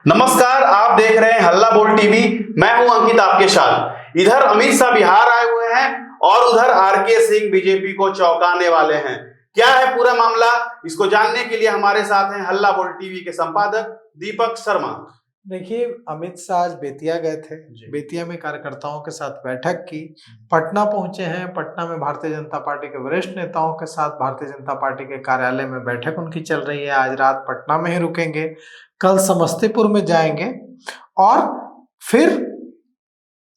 नमस्कार, आप देख रहे हैं हल्ला बोल टीवी। मैं हूं अंकित आपके साथ। इधर अमित शाह बिहार आए हुए हैं और उधर आरके सिंह बीजेपी को चौंकाने वाले हैं। क्या है पूरा मामला, इसको जानने के लिए हमारे साथ हैं हल्ला बोल टीवी के संपादक दीपक शर्मा। देखिए, अमित शाह आज बेतिया गए थे। बेतिया में कार्यकर्ताओं के साथ बैठक की। पटना पहुंचे हैं। पटना में भारतीय जनता पार्टी के वरिष्ठ नेताओं के साथ भारतीय जनता पार्टी के कार्यालय में बैठक उनकी चल रही है। आज रात पटना में ही रुकेंगे, कल समस्तीपुर में जाएंगे और फिर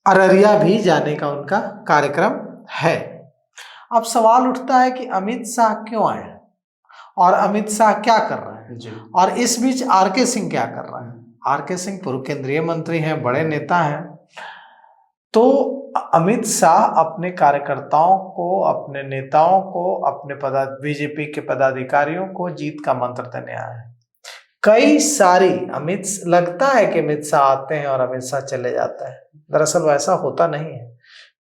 अररिया भी जाने का उनका कार्यक्रम है। अब सवाल उठता है कि अमित शाह क्यों आए और अमित शाह क्या कर रहे हैं और इस बीच आरके सिंह क्या कर रहे हैं। आरके सिंह पूर्व केंद्रीय मंत्री हैं, बड़े नेता हैं। तो अमित शाह अपने कार्यकर्ताओं को, अपने नेताओं को, अपने बीजेपी के पदाधिकारियों को जीत का मंत्र देने आए हैं। कई सारी लगता है कि अमित शाह आते हैं और अमित शाह चले जाते हैं। दरअसल वैसा होता नहीं है।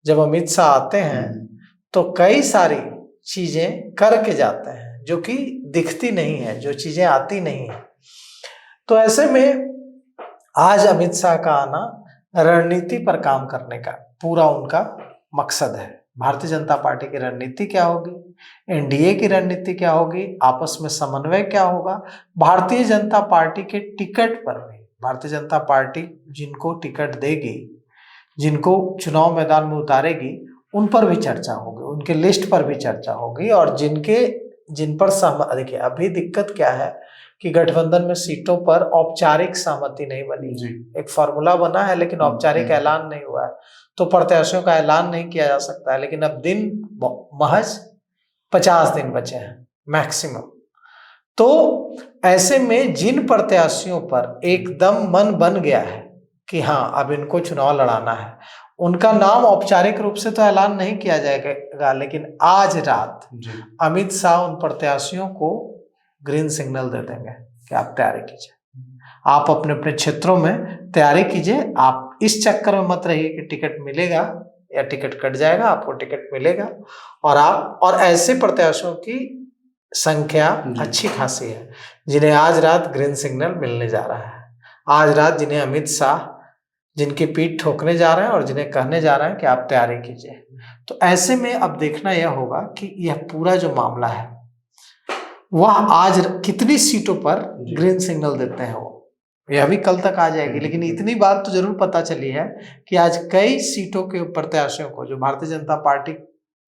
जब अमित शाह आते हैं तो कई सारी चीजें करके जाते हैं जो कि दिखती नहीं है, जो चीजें आती नहीं है। तो ऐसे में आज अमित शाह का आना रणनीति पर काम करने का पूरा उनका मकसद है। भारतीय जनता पार्टी की रणनीति क्या होगी, एनडीए की रणनीति क्या होगी, आपस में समन्वय क्या होगा, भारतीय जनता पार्टी के टिकट पर भी भारतीय जनता पार्टी जिनको टिकट देगी, जिनको चुनाव मैदान में उतारेगी, उन पर भी चर्चा होगी, उनके लिस्ट पर भी चर्चा होगी। और जिन पर सहमति, देखिए अभी दिक्कत क्या है कि गठबंधन में सीटों पर औपचारिक सहमति नहीं बनी है। एक फॉर्मूला बना है लेकिन औपचारिक ऐलान नहीं हुआ है, तो प्रत्याशियों का ऐलान नहीं किया जा सकता है। लेकिन अब दिन महज 50 दिन बचे हैं मैक्सिमम। तो ऐसे में जिन प्रत्याशियों पर एकदम मन बन गया है कि हाँ अब इनको चुनाव लड़ाना है, उनका नाम औपचारिक रूप से तो ऐलान नहीं किया जाएगा, लेकिन आज रात अमित शाह उन प्रत्याशियों को ग्रीन सिग्नल दे देंगे कि आप तैयारी कीजिए, आप अपने अपने क्षेत्रों में तैयारी कीजिए। आप इस चक्कर में मत रहिए कि टिकट मिलेगा या टिकट कट जाएगा, आपको टिकट मिलेगा। और ऐसे प्रत्याशियों की संख्या अच्छी खासी है जिन्हें आज रात ग्रीन सिग्नल मिलने जा रहा है। आज रात जिन्हें अमित शाह जिनकी पीठ ठोकने जा रहे हैं और जिन्हें कहने जा रहे हैं कि आप तैयारी कीजिए। तो ऐसे में अब देखना यह होगा कि यह पूरा जो मामला है वह आज कितनी सीटों पर ग्रीन सिग्नल देते हैं, वो यह भी कल तक आ जाएगी। लेकिन इतनी बात तो जरूर पता चली है कि आज कई सीटों के प्रत्याशियों को, जो भारतीय जनता पार्टी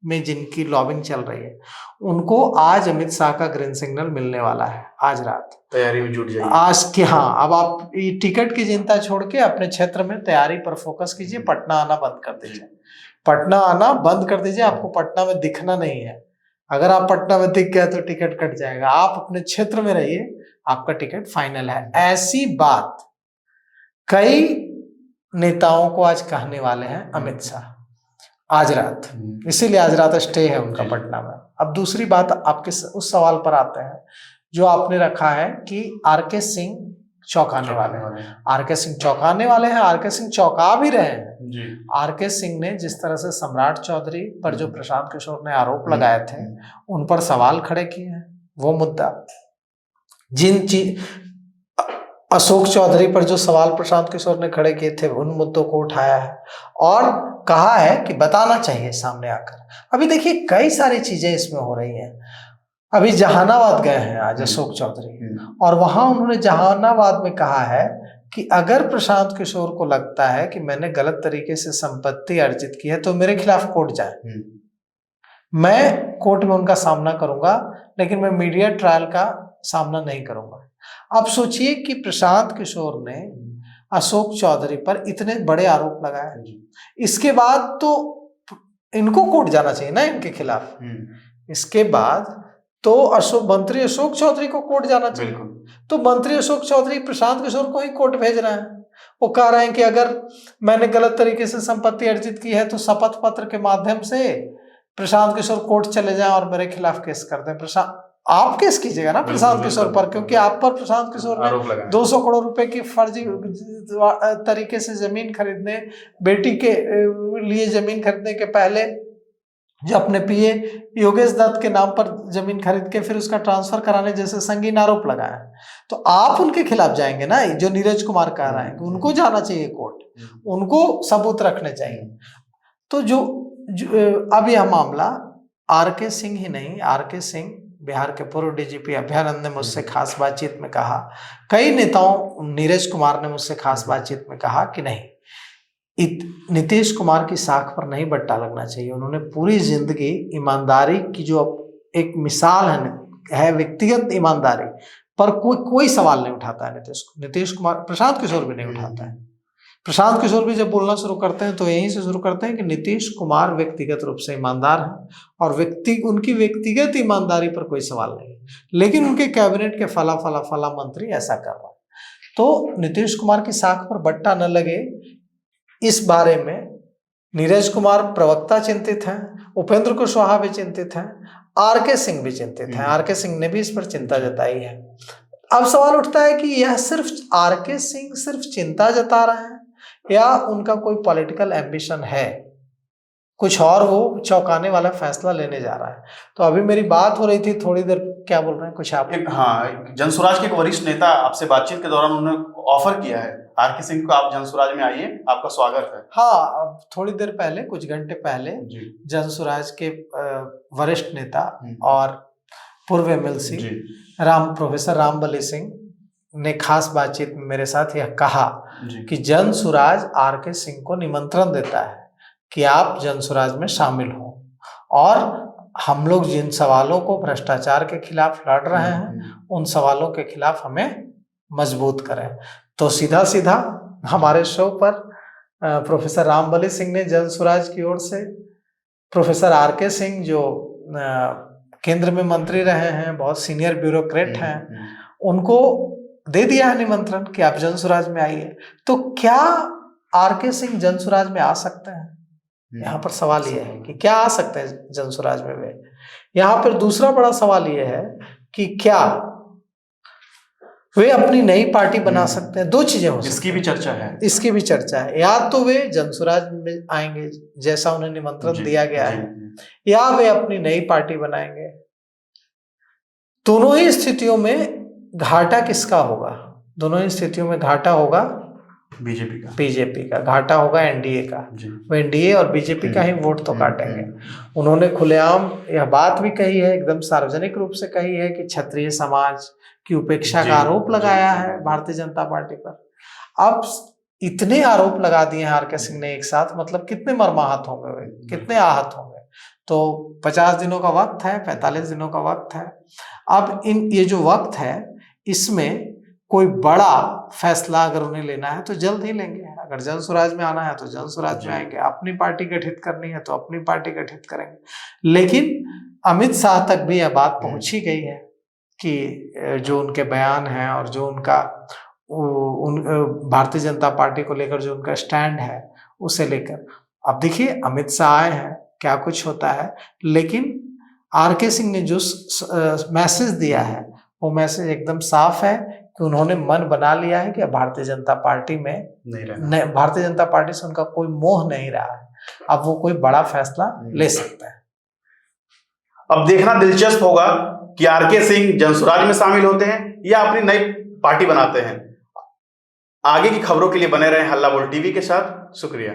में जिनकी लॉबिंग चल रही है, उनको आज अमित शाह का ग्रीन सिग्नल मिलने वाला है। आज रात तैयारी में जुट जाइए आज कि हाँ, अब आप टिकट की चिंता छोड़ के अपने क्षेत्र में तैयारी पर फोकस कीजिए। पटना आना बंद कर दीजिए, पटना आना बंद कर दीजिए। आपको पटना में दिखना नहीं है। अगर आप पटना में दिख गए तो टिकट कट जाएगा। आप अपने क्षेत्र में रहिए, आपका टिकट फाइनल है। ऐसी बात कई नेताओं को आज कहने वाले हैं अमित शाह आज रात, इसीलिए आज रात स्टे है उनका पटना में। अब दूसरी बात, आपके उस सवाल पर आते हैं जो आपने रखा है कि आरके सिंह चौंकाने वाले हैं। आरके सिंह चौंकाने वाले हैं, आरके सिंह चौंका भी रहे हैं। आरके सिंह ने जिस तरह से सम्राट चौधरी पर जो प्रशांत किशोर ने आरोप लगाए थे, उन पर सवाल खड़े किए हैं। वो मुद्दा अशोक चौधरी पर जो सवाल प्रशांत किशोर ने खड़े किए थे, उन मुद्दों को उठाया है और कहा है कि बताना चाहिए सामने आकर। अभी देखिए कई सारी चीजें इसमें हो रही हैं। अभी जहानाबाद गए हैं आज अशोक चौधरी, और वहां उन्होंने जहानाबाद में कहा है कि अगर प्रशांत किशोर को लगता है कि मैंने गलत तरीके से संपत्ति अर्जित की है तो मेरे खिलाफ कोर्ट जाए, मैं कोर्ट में उनका सामना करूंगा, लेकिन मैं मीडिया ट्रायल का सामना नहीं करूंगा। अब सोचिए कि प्रशांत किशोर ने अशोक चौधरी पर इतने बड़े आरोप लगाए, इसके बाद तो इनको कोर्ट जाना चाहिए ना इनके खिलाफ। इसके बाद तो मंत्री अशोक चौधरी को कोर्ट जाना चाहिए। तो मंत्री अशोक चौधरी प्रशांत किशोर को ही कोर्ट भेज रहे हैं। वो कह रहे हैं कि अगर मैंने गलत तरीके से संपत्ति अर्जित की है तो शपथ पत्र के माध्यम से प्रशांत किशोर कोर्ट चले जाएं और मेरे खिलाफ केस कर दें। आप केस कीजिएगा ना प्रशांत किशोर पर, क्योंकि आप पर प्रशांत किशोर ने 200 करोड़ रुपए की फर्जी तरीके से जमीन खरीदने, बेटी के लिए जमीन खरीदने के पहले जो अपने पीए योगेश दत्त के नाम पर जमीन खरीद के फिर उसका ट्रांसफर कराने जैसे संगीन आरोप लगाया। तो आप उनके खिलाफ जाएंगे ना, जो नीरज कुमार कह रहे हैं कि उनको जाना चाहिए कोर्ट, उनको सबूत रखने चाहिए। तो जो अब यह मामला आरके सिंह ही नहीं, आरके सिंह बिहार के पूर्व डीजीपी अभयानंद ने मुझसे खास बातचीत में कहा, कई नेताओं, नीरज कुमार ने मुझसे खास बातचीत में कहा कि नहीं, नीतीश कुमार की साख पर नहीं बट्टा लगना चाहिए। उन्होंने पूरी जिंदगी ईमानदारी की जो एक मिसाल है व्यक्तिगत ईमानदारी पर कोई सवाल नहीं उठाता है नीतीश कुमार। प्रशांत किशोर भी नहीं उठाता है। प्रशांत किशोर भी जब बोलना शुरू करते हैं तो यहीं से शुरू करते हैं कि नीतीश कुमार व्यक्तिगत रूप से ईमानदार हैं और उनकी व्यक्तिगत ईमानदारी पर कोई सवाल नहीं है, लेकिन उनके कैबिनेट के फला मंत्री ऐसा कर रहा है। तो नीतीश कुमार की साख पर बट्टा न लगे, इस बारे में नीरज कुमार प्रवक्ता चिंतित हैं, उपेंद्र कुशवाहा भी चिंतित हैं, आरके सिंह भी चिंतित हैं। आरके सिंह ने भी इस पर चिंता जताई है। अब सवाल उठता है कि यह सिर्फ आरके सिंह सिर्फ चिंता जता रहे हैं या उनका कोई पॉलिटिकल एम्बिशन है, कुछ और वो चौंकाने वाला फैसला लेने जा रहा है। तो अभी मेरी बात हो रही थी थोड़ी देर, क्या बोल रहे हैं कुछ आप? हाँ, जनसुराज के एक वरिष्ठ नेता आपसे बातचीत के दौरान उन्होंने ऑफर किया है आरके सिंह को, आप जनसुराज में आइए, आपका स्वागत है। हाँ, अब थोड़ी देर पहले, कुछ घंटे पहले जनसुराज के वरिष्ठ नेता और पूर्व एमएलसी प्रोफेसर रामबली सिंह ने खास बातचीत में मेरे साथ यह कहा कि जनसुराज आरके सिंह को निमंत्रण देता है कि आप जनसुराज में शामिल हो और हम लोग जिन सवालों को भ्रष्टाचार के खिलाफ लड़ रहे हैं उन सवालों के खिलाफ हमें मजबूत करें। तो सीधा सीधा हमारे शो पर प्रोफेसर रामबली सिंह ने जनसुराज की ओर से प्रोफेसर आरके सिंह, जो केंद्र में मंत्री रहे हैं, बहुत सीनियर ब्यूरोक्रेट हैं, उनको दे दिया है निमंत्रण कि आप जनसुराज में आइए। तो क्या आरके सिंह जनसुराज में आ सकते हैं? यहाँ पर सवाल ये है कि क्या आ सकते हैं जनसुराज में वे। यहाँ पर दूसरा बड़ा सवाल ये है कि क्या वे अपनी नई पार्टी बना सकते हैं? दो चीजें हो सकती हैं, इसकी भी चर्चा है। या तो वे जनसुराज में आएंगे जैसा उन्हें निमंत्रण दिया गया है, या वे अपनी नई पार्टी बनाएंगे। दोनों ही स्थितियों में घाटा किसका होगा? दोनों ही स्थितियों में घाटा होगा बीजेपी का घाटा होगा एनडीए का। वो एनडीए और बीजेपी का ही वोट तो काटेंगे। उन्होंने खुलेआम यह बात भी कही है, एकदम सार्वजनिक रूप से कही है कि क्षत्रिय समाज की उपेक्षा का आरोप लगाया है भारतीय जनता पार्टी पर। अब इतने आरोप लगा दिए हैं आरके सिंह ने एक साथ, मतलब कितने मर्माहत होंगे वे, कितने आहत होंगे। तो 50 दिनों का वक्त है, 45 दिनों का वक्त है। अब ये जो वक्त है इसमें कोई बड़ा फैसला अगर उन्हें लेना है तो जल्द ही लेंगे। अगर जनसुराज में आना है तो जनसुराज में आएंगे, अपनी पार्टी गठित करनी है तो अपनी पार्टी गठित करेंगे। लेकिन अमित शाह तक भी यह बात पहुंची गई है कि जो उनके बयान है और जो उनका भारतीय जनता पार्टी को लेकर जो उनका स्टैंड है उसे लेकर, अब देखिए अमित शाह आए हैं, क्या कुछ होता है। लेकिन आरके सिंह ने जो मैसेज दिया है वो मैसेज एकदम साफ है कि उन्होंने मन बना लिया है कि अब भारतीय जनता पार्टी में भारतीय जनता पार्टी से उनका कोई मोह नहीं रहा है। अब वो कोई बड़ा फैसला ले सकता है। अब देखना दिलचस्प होगा कि आरके सिंह जनसुराज में शामिल होते हैं या अपनी नई पार्टी बनाते हैं। आगे की खबरों के लिए बने रहें हल्ला बोल टीवी के साथ। शुक्रिया।